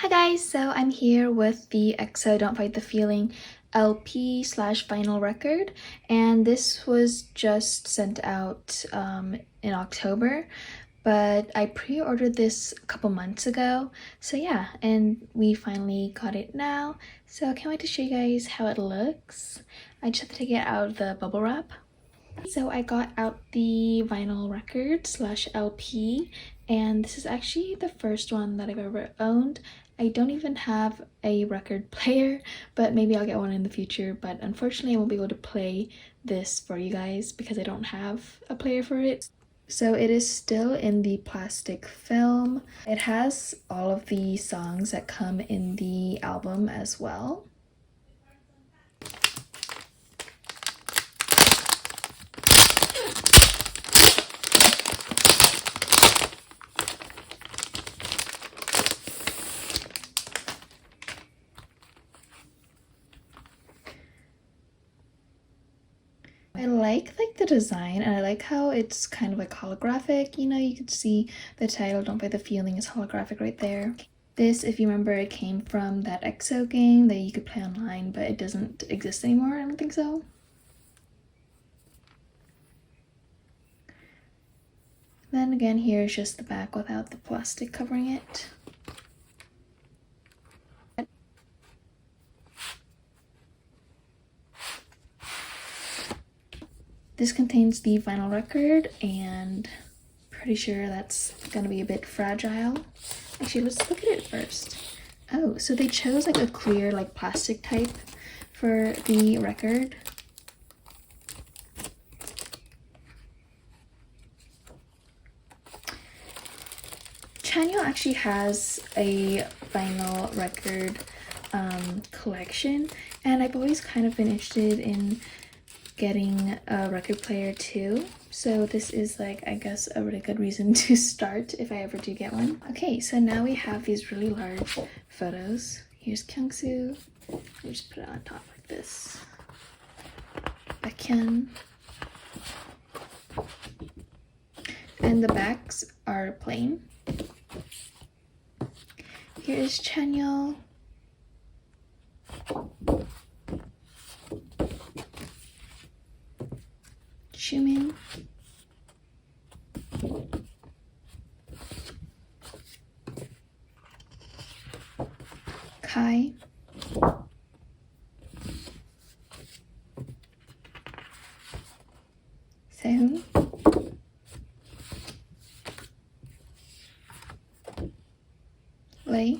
Hi guys, so I'm here with the EXO Don't Fight the Feeling LP slash vinyl record, and this was just sent out in October, but I pre-ordered this a couple months ago, so yeah, and we finally got it now, so I can't wait to show you guys how it looks. I just have to take it out of the bubble wrap. So I got out the vinyl record slash LP, and this is actually the first one that I've ever owned. I don't even have a record player, but maybe I'll get one in the future, but unfortunately I won't be able to play this for you guys because I don't have a player for it. So it is still in the plastic film. It has all of the songs that come in the album as well. I like the design, and I like how it's kind of like holographic. You know, you could see the title Don't Fight the Feeling is holographic right there. This, if you remember, it came from that EXO game that you could play online, but it doesn't exist anymore. I don't think so. Then again, here's just the back without the plastic covering it. This contains the vinyl record, and pretty sure that's gonna be a bit fragile. Actually, let's look at it first. Oh, so they chose like a clear like plastic type for the record. Chanyeol actually has a vinyl record collection, and I've always kind of been interested in getting a record player too, so this is like, I guess, a really good reason to start if I ever do get one. Okay, so now we have these really large photos. Here's Kyungsoo. Let me just put it on top like this. Baekhyun. And the backs are plain. Here is Chanyeol. Xiumin. Kai. Sehun. Lay.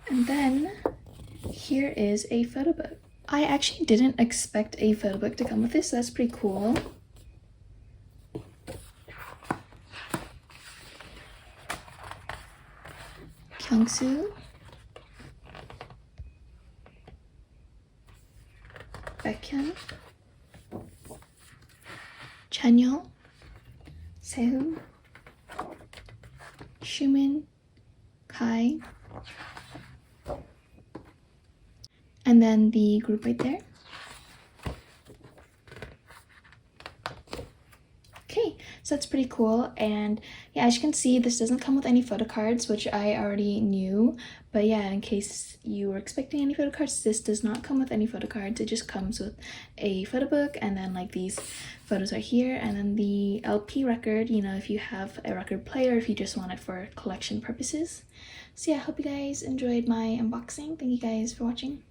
And then here is a photo book. I actually didn't expect a photo book to come with this, so that's pretty cool. Kyungsoo. Baekhyun. Chanyeol. Sehun. Xiumin. Kai. And then the group right there. Okay, so that's pretty cool, and yeah, as you can see, this doesn't come with any photo cards, which I already knew, but yeah, in case you were expecting any photo cards, this does not come with any photo cards. It just comes with a photo book, and then like these photos are here, and then the LP record, you know, if you have a record player, if you just want it for collection purposes. So yeah, I hope you guys enjoyed my unboxing. Thank you guys for watching.